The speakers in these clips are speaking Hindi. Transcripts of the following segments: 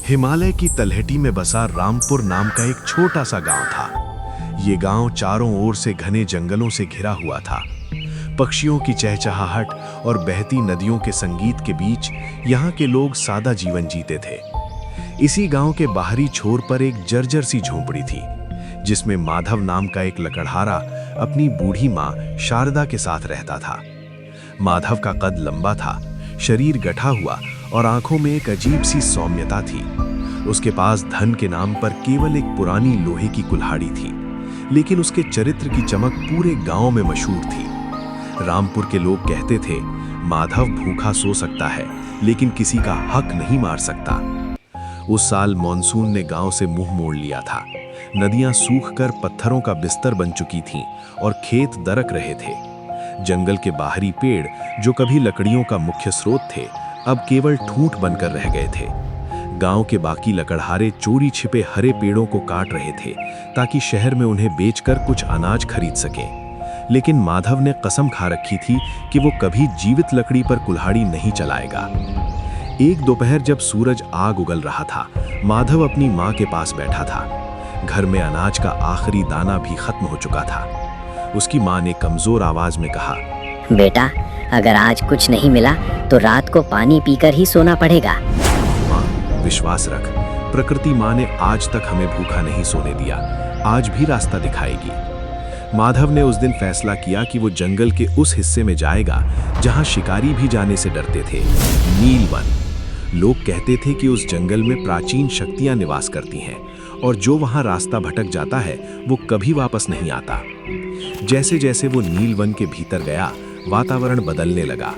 हिमालय की तलहटी में बसा रामपुर नाम का एक छोटा सा गांव था। ये गांव चारों ओर से घने जंगलों से घिरा हुआ था। पक्षियों की चहचहाहट और बहती नदियों के संगीत के बीच यहाँ के लोग सादा जीवन जीते थे। इसी गांव के बाहरी छोर पर एक जर्जर सी झोंपड़ी थी, जिसमें माधव नाम का एक लकड़हारा अपनी बूढ़ी माँ शारदा के साथ रहता था। माधव का कद लंबा था, शरीर गठा हुआ और आंखों में एक अजीब सी सौम्यता थी। उसके पास धन के नाम पर केवल एक पुरानी लोहे की कुल्हाड़ी थी, लेकिन उसके चरित्र की चमक पूरे गांव में मशहूर थी। रामपुर के लोग कहते थे, माधव भूखा सो सकता है, लेकिन किसी का हक नहीं मार सकता। उस साल मॉनसून ने गांव से मुंह मोड़ लिया था। नदियां सूखकर पत्थरों का बिस्तर बन चुकी थीं और खेत दरक रहे थे। जंगल के बाहरी पेड़, जो कभी लकड़ियों का मुख्य स्रोत थे, अब केवल ठूंठ बनकर रह गए थे। गांव के बाकी लकड़हारे चोरी छिपे हरे पेड़ों को काट रहे थे, ताकि शहर में उन्हें बेचकर कुछ अनाज खरीद सकें। लेकिन माधव ने कसम खा रखी थी कि वो कभी जीवित लकड़ी पर कुल्हाड़ी नहीं चलाएगा। एक दोपहर जब सूरज आग उगल रहा था, माधव अपनी माँ के पास बैठा था। घर में अनाज का आखिरी दाना भी खत्म हो चुका था। उसकी माँ ने कमजोर आवाज में कहा, बेटा, अगर आज कुछ नहीं मिला तो रात को पानी पीकर ही सोना पड़ेगा। माँ, विश्वास रख, प्रकृति माँ ने आज तक हमें भूखा नहीं सोने दिया, आज भी रास्ता दिखाएगी। माधव ने उस दिन फैसला किया कि वो जंगल के उस हिस्से में जाएगा जहाँ शिकारी भी जाने से डरते थे, नीलवन। लोग कहते थे कि उस जंगल में प्राचीन शक्तियाँ निवास करती हैं और जो वहाँ रास्ता भटक जाता है वो कभी वापस नहीं आता। जैसे जैसे वो नीलवन के भीतर गया, वातावरण बदलने लगा।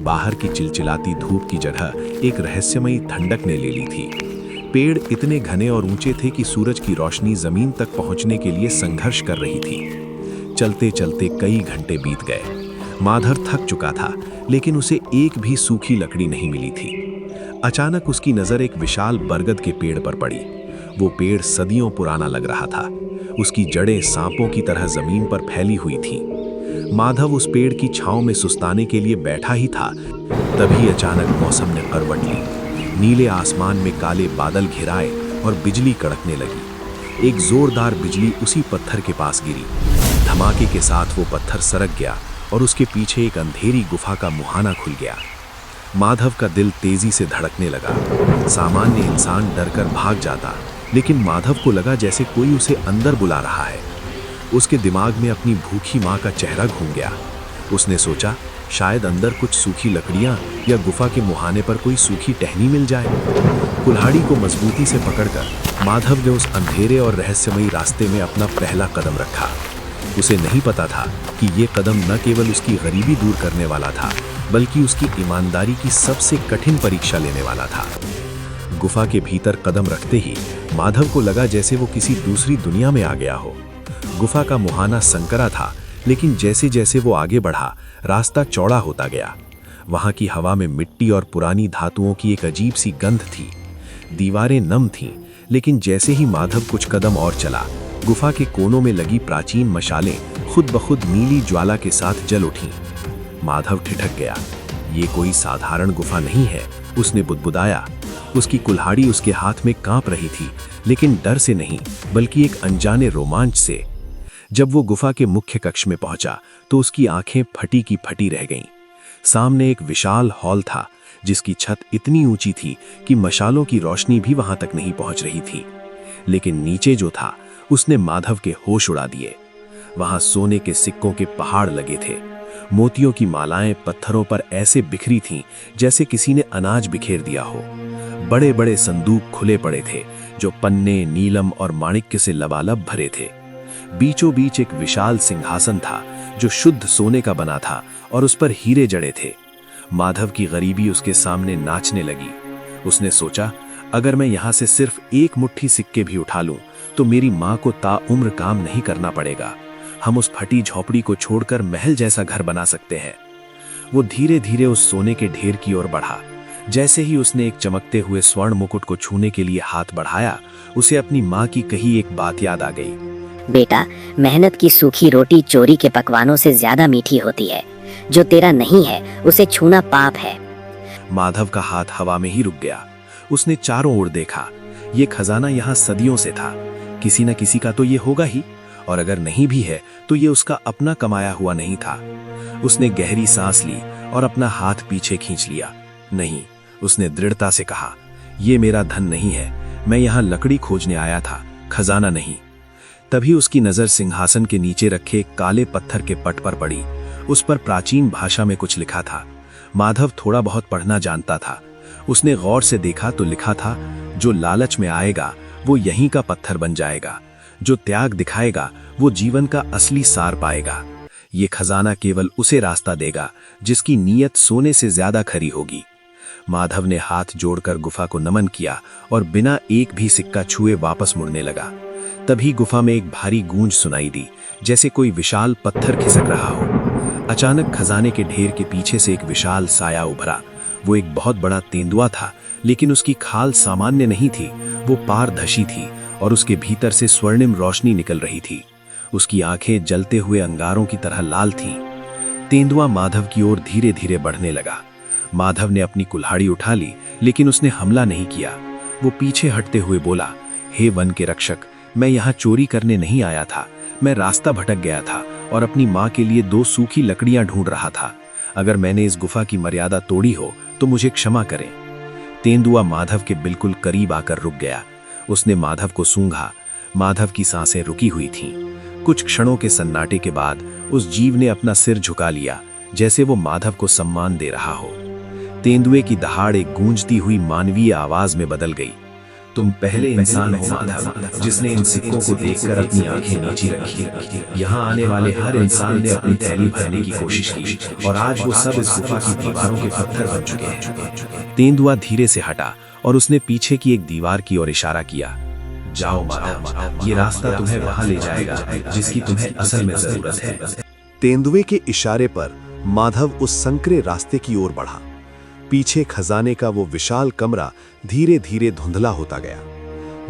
बाहर की चिलचिलाती धूप की जगह एक रहस्यमयी ठंडक ने ले ली थी। पेड़ इतने घने और ऊंचे थे कि सूरज की रोशनी जमीन तक पहुंचने के लिए संघर्ष कर रही थी। चलते चलते कई घंटे बीत गए। माधव थक चुका था, लेकिन उसे एक भी सूखी लकड़ी नहीं मिली थी। अचानक उसकी नजर एक विशाल बरगद के पेड़ पर पड़ी। वो पेड़ सदियों पुराना लग रहा था। उसकी जड़ें सांपों की तरह जमीन पर फैली हुई थीं। माधव उस पेड़ की छांव में सुस्ताने के लिए बैठा ही था, तभी अचानक मौसम ने करवट ली। नीले आसमान में काले बादल घिराए और बिजली कड़कने लगी। एक जोरदार बिजली उसी पत्थर के पास गिरी। धमाके के साथ वो पत्थर सरक गया और उसके पीछे एक अंधेरी गुफा का मुहाना खुल गया। माधव का दिल तेजी से धड़कने लगा। सामान्य इंसान डरकर भाग जाता, लेकिन माधव को लगा जैसे कोई उसे अंदर बुला रहा है। उसके दिमाग में अपनी भूखी माँ का चेहरा घूम गया। उसने सोचा, शायद अंदर कुछ सूखी लकड़ियाँ या गुफा के मुहाने पर कोई सूखी टहनी मिल जाए। कुल्हाड़ी को मजबूती से पकड़कर माधव ने उस अंधेरे और रहस्यमयी रास्ते में अपना पहला कदम रखा। उसे नहीं पता था कि ये कदम न केवल उसकी गरीबी दूर करने वाला था, बल्कि उसकी ईमानदारी की सबसे कठिन परीक्षा लेने वाला था। गुफा के भीतर कदम रखते ही माधव को लगा जैसे वो किसी दूसरी दुनिया में आ गया हो। गुफा का मुहाना संकरा था, लेकिन जैसे जैसे वो आगे बढ़ा, रास्ता चौड़ा होता गया। वहां की हवा में मिट्टी और पुरानी धातुओं की एक अजीब सी गंध थी। दीवारें नम थीं, लेकिन जैसे ही माधव कुछ कदम और चला, गुफा के कोनों में लगी प्राचीन मशालें खुद ब खुद नीली ज्वाला के साथ जल उठीं। माधव ठिठक गया। ये कोई साधारण गुफा नहीं है, उसने बुदबुदाया। उसकी कुल्हाड़ी उसके हाथ में कांप रही थी, लेकिन डर से नहीं, बल्कि एक अनजाने रोमांच से। जब वो गुफा के मुख्य कक्ष में पहुंचा, तो उसकी आंखें फटी की फटी रह गईं। सामने एक विशाल हॉल था, जिसकी छत इतनी ऊंची थी कि मशालों की रोशनी भी वहां तक नहीं पहुंच रही थी। लेकिन नीचे जो था, उसने माधव के होश उड़ा दिए। वहां सोने के सिक्कों के पहाड़ लगे थे। मोतियों की मालाएं पत्थरों पर ऐसे बिखरी थीं जैसे किसी ने अनाज बिखेर दिया हो। बड़े बड़े संदूक खुले पड़े थे, जो पन्ने, नीलम और माणिक्य से लबालब भरे थे। बीचों बीच एक विशाल सिंहासन था, जो शुद्ध सोने का बना था और उस पर हीरे जड़े थे। माधव की गरीबी उसके सामने नाचने लगी। उसने सोचा, अगर मैं यहाँ से सिर्फ एक मुट्ठी सिक्के भी उठा लूं, तो मेरी माँ को ताउम्र काम नहीं करना पड़ेगा। हम उस फटी झोपड़ी को छोड़कर महल जैसा घर बना सकते हैं। वो धीरे धीरे उस सोने के ढेर की ओर बढ़ा। जैसे ही उसने एक चमकते हुए स्वर्ण मुकुट को छूने के लिए हाथ बढ़ाया, उसे अपनी माँ की कही एक बात याद आ गई। बेटा, मेहनत की सूखी रोटी चोरी के पकवानों से ज्यादा मीठी होती है। जो तेरा नहीं है, उसे छूना पाप है। माधव का हाथ हवा में ही रुक गया। उसने चारों ओर देखा। ये खजाना यहाँ सदियों से था, किसी न किसी का तो ये होगा ही, और अगर नहीं भी है तो ये उसका अपना कमाया हुआ नहीं था। उसने गहरी सांस ली और अपना हाथ पीछे खींच लिया। नहीं, उसने दृढ़ता से कहा, ये मेरा धन नहीं है, मैं यहाँ लकड़ी खोजने आया था, खजाना नहीं। तभी उसकी नजर सिंहासन के नीचे रखे एक काले पत्थर के पट पर पड़ी। उस पर प्राचीन भाषा में कुछ लिखा था। माधव थोड़ा बहुत पढ़ना जानता था। उसने गौर से देखा तो लिखा था, जो लालच में आएगा वो यहीं का पत्थर बन जाएगा, जो त्याग दिखाएगा वो जीवन का असली सार पाएगा। ये खजाना केवल उसे रास्ता देगा जिसकी नीयत सोने से ज्यादा खरी होगी। माधव ने हाथ जोड़कर गुफा को नमन किया और बिना एक भी सिक्का छुए वापस मुड़ने लगा। तभी गुफा में एक भारी गूंज सुनाई दी, जैसे कोई विशाल पत्थर खिसक रहा हो। अचानक खजाने के ढेर के पीछे से एक विशाल साया उभरा। वो एक बहुत बड़ा तेंदुआ था, लेकिन उसकी खाल सामान्य नहीं थी, वो पारदर्शी थी और उसके भीतर से स्वर्णिम रोशनी निकल रही थी। उसकी आंखें जलते हुए अंगारों की तरह लाल थीं। तेंदुआ माधव की ओर धीरे धीरे बढ़ने लगा। माधव ने अपनी कुल्हाड़ी उठा ली, लेकिन उसने हमला नहीं किया। वो पीछे हटते हुए बोला, हे वन के रक्षक, मैं यहाँ चोरी करने नहीं आया था, मैं रास्ता भटक गया था और अपनी माँ के लिए 2 सूखी लकड़ियां ढूंढ रहा था। अगर मैंने इस गुफा की मर्यादा तोड़ी हो तो मुझे क्षमा करें। तेंदुआ माधव के बिल्कुल करीब आकर रुक गया। उसने माधव को सूंघा। माधव की सांसें रुकी हुई थीं। कुछ क्षणों के सन्नाटे के बाद उस जीव ने अपना सिर झुका लिया, जैसे वो माधव को सम्मान दे रहा हो। तेंदुए की दहाड़ एक गूंजती हुई मानवीय आवाज में बदल गई, तुम पहले इंसान हो माधव, जिसने इन सिक्कों को देखकर अपनी आंखें नीची रखी। यहाँ आने वाले हर इंसान ने अपनी थैली भरने की कोशिश की और आज वो सब इस गुफा की दीवारों के पत्थर बन चुके हैं। तेंदुआ धीरे से हटा और उसने पीछे की एक दीवार की ओर इशारा किया। जाओ माधव, ये रास्ता तुम्हें वहां ले जाएगा जिसकी तुम्हें असल में जरूरत है। तेंदुए के इशारे पर माधव उस संकरे रास्ते की ओर बढ़ा। पीछे खजाने का वो विशाल कमरा धीरे धीरे धुंधला होता गया।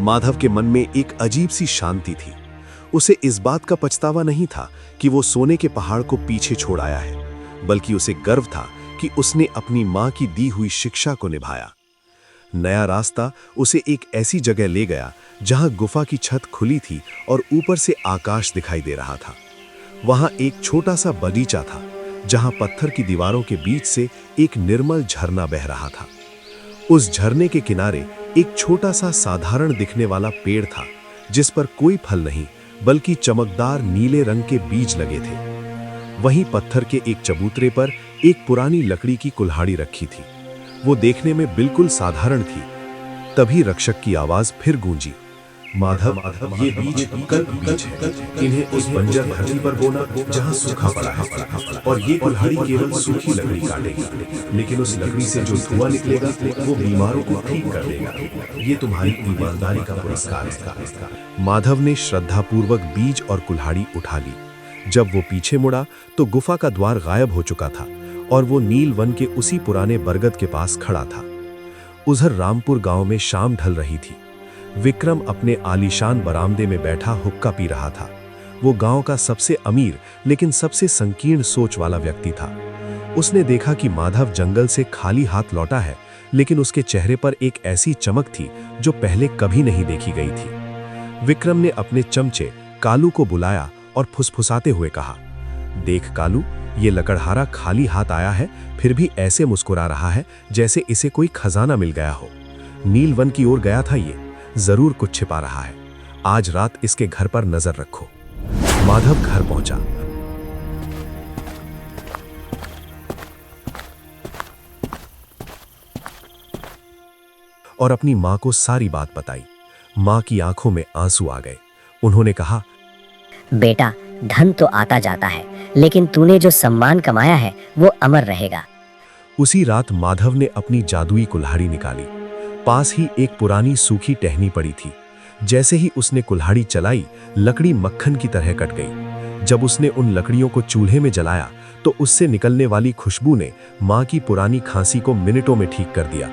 माधव के मन में एक अजीब सी शांति थी। उसे इस बात का पछतावा नहीं था कि वो सोने के पहाड़ को पीछे छोड़ आया है, बल्कि उसे गर्व था कि उसने अपनी मां की दी हुई शिक्षा को निभाया। नया रास्ता उसे एक ऐसी जगह ले गया जहां गुफा की छत खुली थी और ऊपर से आकाश दिखाई दे रहा था। वहां एक छोटा सा बगीचा था जहां पत्थर की दीवारों के बीच से एक निर्मल झरना बह रहा था। उस झरने के किनारे एक छोटा सा साधारण दिखने वाला पेड़ था, जिस पर कोई फल नहीं बल्कि चमकदार नीले रंग के बीज लगे थे। वहीं पत्थर के एक चबूतरे पर एक पुरानी लकड़ी की कुल्हाड़ी रखी थी। वो देखने में बिल्कुल साधारण थी। तभी रक्षक की आवाज फिर गूंजी, माधव, ये बीज कल्प बीज है। इन्हें उस बंजर धरती पर बोना जहां सूखा पड़ा है, और ये कुल्हाड़ी केवल सूखी लकड़ी काटेगी, लेकिन उस लकड़ी से जो धुआं निकलेगा वो बीमारों को ठीक कर देगा। ये तुम्हारी ईमानदारी का पुरस्कार है। माधव ने श्रद्धापूर्वक बीज और कुल्हाड़ी उठा ली। जब वो पीछे मुड़ा तो गुफा का द्वार गायब हो चुका था और वो नील वन के उसी पुराने बरगद के पास खड़ा था। उधर रामपुर गांव में शाम ढल रही थी। विक्रम अपने आलीशान बरामदे में बैठा हुक्का पी रहा था। वो गांव का सबसे अमीर लेकिन सबसे संकीर्ण सोच वाला व्यक्ति था। उसने देखा कि माधव जंगल से खाली हाथ लौटा है, लेकिन उसके चेहरे पर एक ऐसी चमक थी जो पहले कभी नहीं देखी गई थी। विक्रम ने अपने चमचे कालू को बुलाया और फुसफुसाते हुए कहा, देख कालू, ये लकड़हारा खाली हाथ आया है, फिर भी ऐसे मुस्कुरा रहा है जैसे इसे कोई खजाना मिल गया हो। नीलवन की ओर गया था, ये जरूर कुछ छिपा रहा है। आज रात इसके घर पर नजर रखो। माधव घर पहुंचा। और अपनी मां को सारी बात बताई। मां की आंखों में आंसू आ गए। उन्होंने कहा, बेटा, धन तो आता जाता है, लेकिन तूने जो सम्मान कमाया है वो अमर रहेगा। उसी रात माधव ने अपनी जादुई कुल्हाड़ी निकाली। पास ही एक पुरानी सूखी टहनी पड़ी थी। जैसे ही उसने कुल्हाड़ी चलाई, लकड़ी मक्खन की तरह कट गई। जब उसने उन लकड़ियों को चूल्हे में जलाया तो उससे निकलने वाली खुशबू ने मां की पुरानी खांसी को मिनटों में ठीक कर दिया।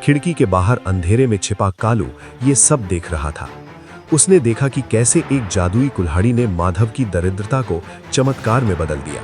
खिड़की के बाहर अंधेरे में छिपा कालू ये सब देख रहा था। उसने देखा कि कैसे एक जादुई कुल्हाड़ी ने माधव की दरिद्रता को चमत्कार में बदल दिया।